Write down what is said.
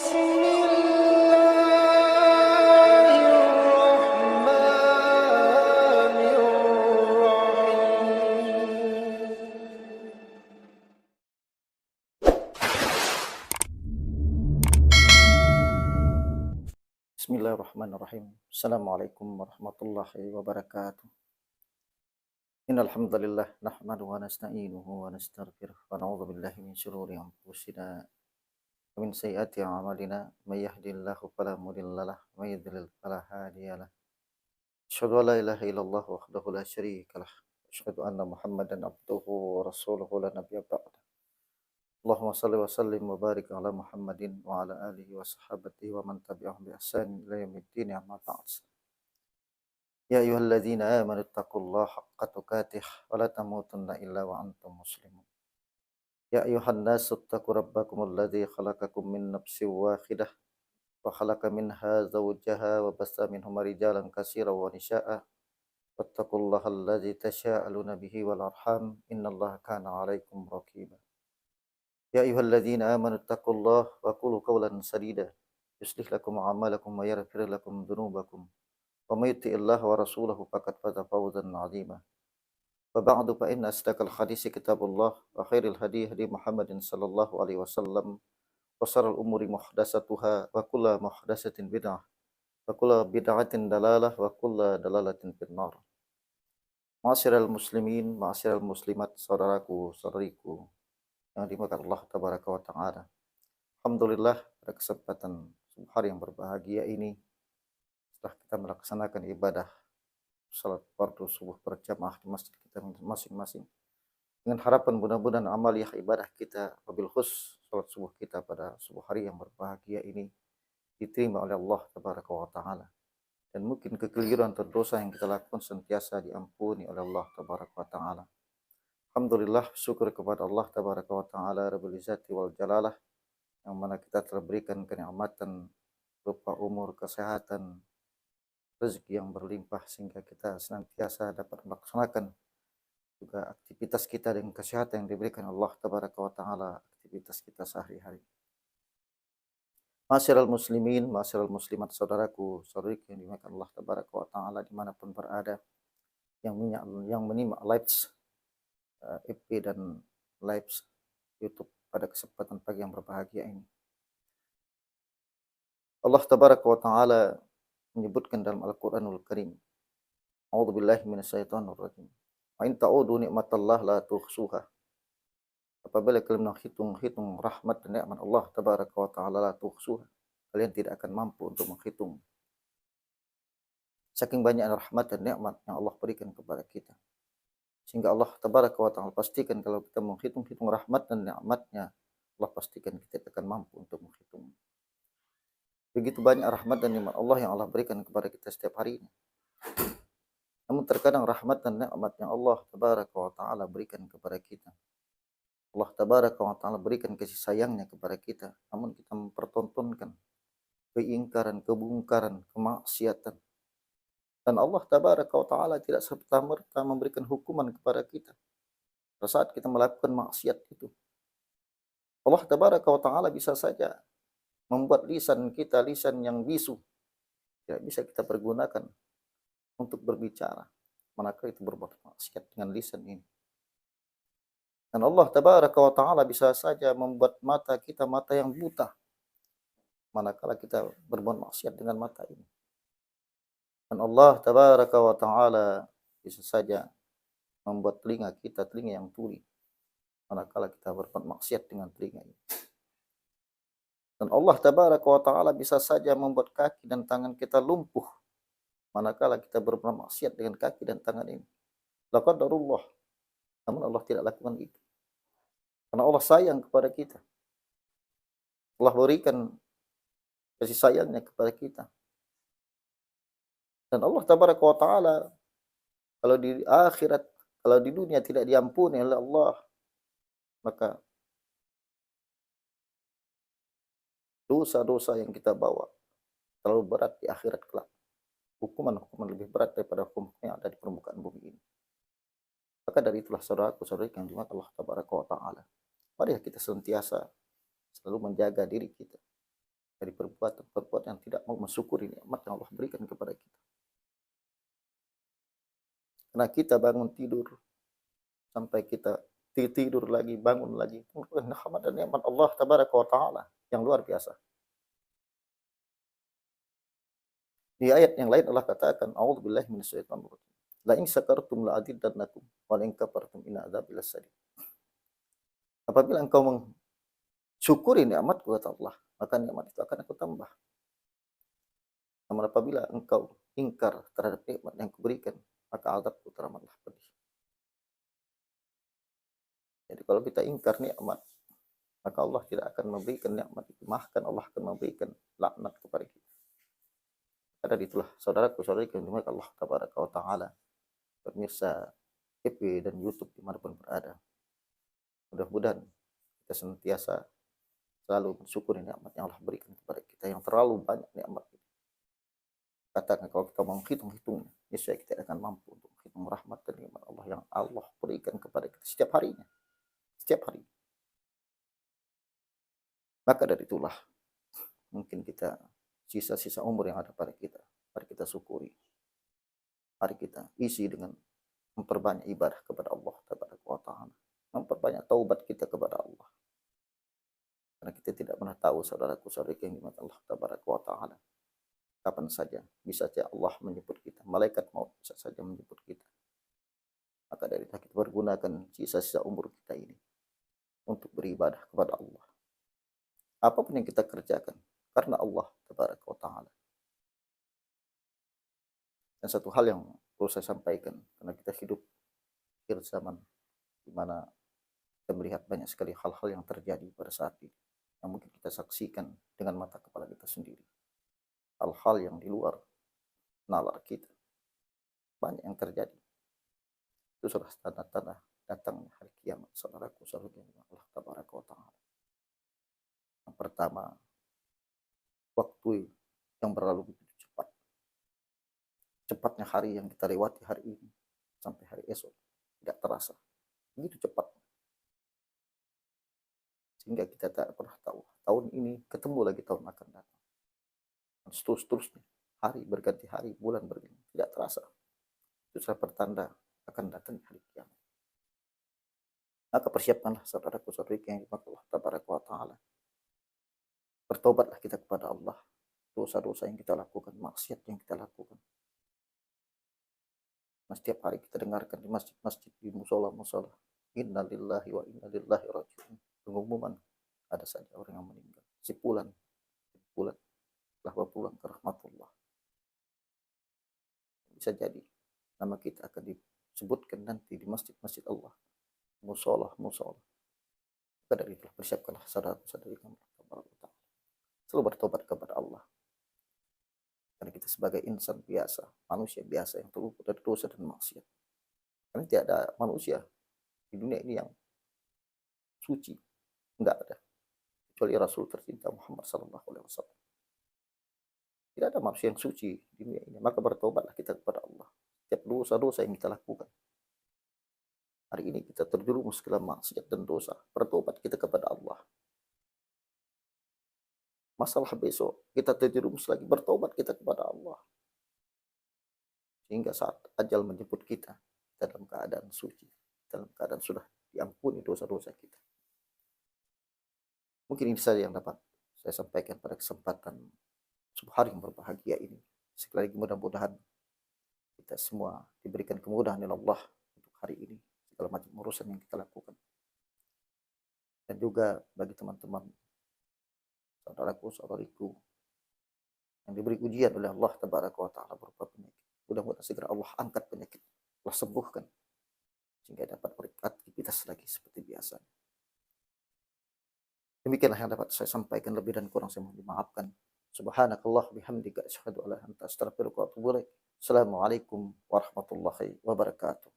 Bismillahirrahmanirrahim. Assalamualaikum warahmatullahi wabarakatuh. Innal hamdalillah nahmaduhu wa nasta'inuhu wa nastaghfiruh wa na'udzu billahi min shururi anfusina wa min sayyiati a'malina may yahdihillahu fala mudhillalah wa may yudlil fala hadiyalah. Asyhadu an la ilaha illallah wahdahu la syarikalah. Asyhadu anna Muhammadan abduhu wa rasuluhu la nabiyya ba'da. Allahumma salli wa sallim wa barik ala Muhammadin wa ala alihi wa sahabatihi wa man tabi'ahum bi ihsan ila yaumiddin amma ba'd. Ya ayyuhalladzina amanu taqullaha haqqa tuqatih wa la tamutunna illa wa antum muslimun. Ya ayyuhan nasu taqu rabbakumul ladzi khalaqakum min nafsin wahidah wa khalaqa minha zawjaha wa bassa minhuma rijalan katsiran wa nisaa'a wattaqullaha alladzi tasaaluna bihi wal arham innallaha kana 'alaikum raqiba. Ya ayyuhalladzina amanu taqullaha wa qulu qawlan sadida yuslih lakum a'malakum wa yaghfir lakum dhunubakum. Wa may yuti'illaha wa rasulahu faqad faza fawzan 'azima. Wa ba'du fa inna asdaqal hadisi kitabullah wa khairil hadi hadi Muhammadin sallallahu alaihi wasallam wa sharral umuri muhdatsatuha wa kullu muhdatsatin bid'ah wa kullu bid'atin dalalah wa kullu dalalatin finnar. Ma'asyiral muslimin, ma'asyiral muslimat, saudaraku, saudariku yang dimuliakan Allah tabaraka wa taala. Alhamdulillah pada kesempatan hari yang berbahagia ini setelah kita melaksanakan ibadah salat fardu subuh berjamaah di masjid kita masing-masing, dengan harapan mudah-mudahan amaliyah ibadah kita wabil khus salat subuh kita pada subuh hari yang berbahagia ini diterima oleh Allah tabaraka wa taala, dan mungkin kekeliruan atau dosa yang kita lakukan senantiasa diampuni oleh Allah tabaraka wa taala. Alhamdulillah, syukur kepada Allah tabaraka wa taala rabbul izzati wal jalalah, yang mana kita telah berikan kenikmatan berupa umur, kesehatan, rezeki yang berlimpah sehingga kita senantiasa dapat melaksanakan juga aktivitas kita dengan kesehatan yang diberikan Allah tabaraka wa taala, aktivitas kita sehari-hari. Ma'asyiral muslimin, ma'asyiral muslimat, saudaraku, saudariku yang dimuliakan Allah tabaraka wa taala dimanapun berada, yang menyimak live FB dan live YouTube pada kesempatan pagi yang berbahagia ini. Allah tabaraka wa taala menyebutkan dalam Al-Qur'anul Karim, A'udzubillahi minasyaitonir rajim. Wa in ta'udu ni'matallahi la tuhsuha. Apabila kalian menghitung rahmat dan nikmat Allah tabaraka wa taala la tuhsuha, kalian tidak akan mampu untuk menghitung. Saking banyak rahmat dan nikmat yang Allah berikan kepada kita, sehingga Allah tabaraka wa taala pastikan kalau kita menghitung rahmat dan nikmatnya, Allah pastikan kita akan mampu untuk menghitung. Begitu banyak rahmat dan nikmat Allah yang Allah berikan kepada kita setiap harinya. Namun terkadang rahmat dan nikmat yang Allah tabaraka wa taala berikan kepada kita, Allah tabaraka wa taala berikan kasih sayangnya kepada kita, namun kita mempertontonkan keingkaran, kemungkaran, kemaksiatan. Dan Allah tabaraka wa taala tidak serta-merta memberikan hukuman kepada kita pada saat kita melakukan maksiat itu. Allah tabaraka wa taala bisa saja membuat lisan kita lisan yang bisu, tidak bisa kita pergunakan untuk berbicara, manakala itu berbuat maksiat dengan lisan ini. Dan Allah tabaraka wa taala bisa saja membuat mata kita mata yang buta, manakala kita berbuat maksiat dengan mata ini. Dan Allah tabaraka wa ta'ala bisa saja membuat telinga kita telinga yang tuli, manakala kita berbuat maksiat dengan telinga ini. Dan Allah tabaraka wa ta'ala bisa saja membuat kaki dan tangan kita lumpuh, manakala kita berbuat maksiat dengan kaki dan tangan ini. Laqadarullah. Namun Allah tidak lakukan itu, karena Allah sayang kepada kita. Allah berikan kasih sayangnya kepada kita. Dan Allah tabaraka wa ta'ala kalau di akhirat, kalau di dunia tidak diampuni oleh Allah, maka dosa-dosa yang kita bawa terlalu berat di akhirat kelak. Hukuman-hukuman lebih berat daripada hukum yang ada di permukaan bumi ini. Maka dari itulah saudaraku-saudariku yang dimuliakan Allah tabaraka wa ta'ala, mari kita senantiasa selalu menjaga diri kita perbuatan-perbuatan yang tidak mau mensyukuri nikmat yang Allah berikan kepada kita. Karena kita bangun tidur sampai kita tidur lagi, bangun lagi, rahmat dan nikmat Allah tabaraka wa taala yang luar biasa. Di ayat yang lain Allah katakan, a'udzubillahi minasyaitonir rajim. La in syakartum la azidannakum wa la in kafartum inna adzabi lasadid. Apabila engkau mensyukuri nikmatku kata Allah, maka nikmat itu akan aku tambah. Namun apabila engkau ingkar terhadap nikmat yang kuberikan, maka azabku teramatlah pedih. Jadi kalau kita ingkar nikmat, maka Allah tidak akan memberikan nikmat itu, bahkan Allah akan memberikan laknat kepada kita. Karena itulah saudaraku-saudariku yang dimuliakan Allah tabaraka wa taala, pemirsa TV dan YouTube dimanapun berada. Mudah-mudahan kita senantiasa selalu mensyukuri nikmat yang Allah berikan kepada kita, yang terlalu banyak nikmat. Katakan kalau kita mau menghitung-hitungnya, niscaya kita akan mampu untuk menghitung rahmat dan nikmat Allah yang Allah berikan kepada kita setiap harinya. Setiap hari. Maka dari itulah mungkin kita sisa-sisa umur yang ada pada kita, mari kita syukuri. Mari kita isi dengan memperbanyak ibadah kepada Allah tabaraka wa taala, memperbanyak taubat kita kepada Allah. Karena kita tidak pernah tahu saudaraku-saudariku yang dimuliakan Allah tabaraka wa taala, kapan saja bisa saja Allah menjemput kita, malaikat maut bisa saja menjemput kita. Maka dari itu kita pergunakan sisa-sisa umur kita ini untuk beribadah kepada Allah. Apapun yang kita kerjakan karena Allah tabaraka wa taala. Dan satu hal yang perlu saya sampaikan, karena kita hidup akhir zaman di mana kita melihat banyak sekali hal-hal yang terjadi pada saat ini yang mungkin kita saksikan dengan mata kepala kita sendiri. Hal-hal yang di luar nalar kita. Banyak yang terjadi. Itu sudah tanda-tanda datangnya hari kiamat, saudaraku, saudara Allah tabaraka wa taala. Yang pertama, waktu yang berlalu begitu cepat. Cepatnya hari yang kita lewati hari ini sampai hari esok tidak terasa. Begitu cepat. Sehingga kita tak pernah tahu. Tahun ini ketemu lagi tahun akan datang. Dan seterusnya. Hari berganti hari, bulan berganti. Tidak terasa. Itu sudah pertanda akan datang hari kiamat. Maka persiapkanlah saudaraku-saudariku yang dimaksud Allah tabaraka wa taala. Bertobatlah kita kepada Allah. Dosa-dosa yang kita lakukan, maksiat yang kita lakukan. Nah, setiap hari kita dengarkan di masjid-masjid, di musola-musola, inna lillahi wa inna ilaihi raji'un. Pengumuman ada saja orang yang meninggal. Sipulan telah pulang ke rahmatullah. Bisa jadi nama kita akan disebutkan nanti di masjid-masjid Allah, musola. Maka dari itu persiapkanlah saudara-saudari kami. Selalu bertobat kepada Allah. Karena kita sebagai insan biasa, manusia biasa yang terluput dari dosa dan maksiat. Karena tidak ada manusia di dunia ini yang suci. Enggak ada. Kecuali Rasul tercinta Muhammad SAW. Tidak ada manusia yang suci di dunia ini. Maka bertobatlah kita kepada Allah. Setiap dosa-dosa yang kita lakukan. Hari ini kita terjerumus ke dalam maksiat dan dosa. Bertobat kita kepada Allah. Masalah besok kita terjerumus lagi, bertobat kita kepada Allah. Sehingga saat ajal menjemput kita dalam keadaan suci. Dalam keadaan sudah diampuni dosa-dosa kita. Mungkin ini saja yang dapat saya sampaikan pada kesempatan hari yang berbahagia ini. Sekali lagi mudah-mudahan kita semua diberikan kemudahan oleh Allah untuk hari ini. Segala macam urusan yang kita lakukan. Dan juga bagi teman-teman, saudaraku-saudariku yang diberi ujian oleh Allah tabaraka wa ta'ala berupa penyakit. Mudah-mudahan segera Allah angkat penyakit. Allah sembuhkan. Sehingga dapat beraktivitas lagi seperti biasa. Demikianlah yang dapat saya sampaikan, lebih dan kurang saya mohon dimaafkan. Subhanakallah bihamdika asyhadu an la ilaha illa anta astaghfiruka wa atubu ilaik. Assalamualaikum warahmatullahi wabarakatuh.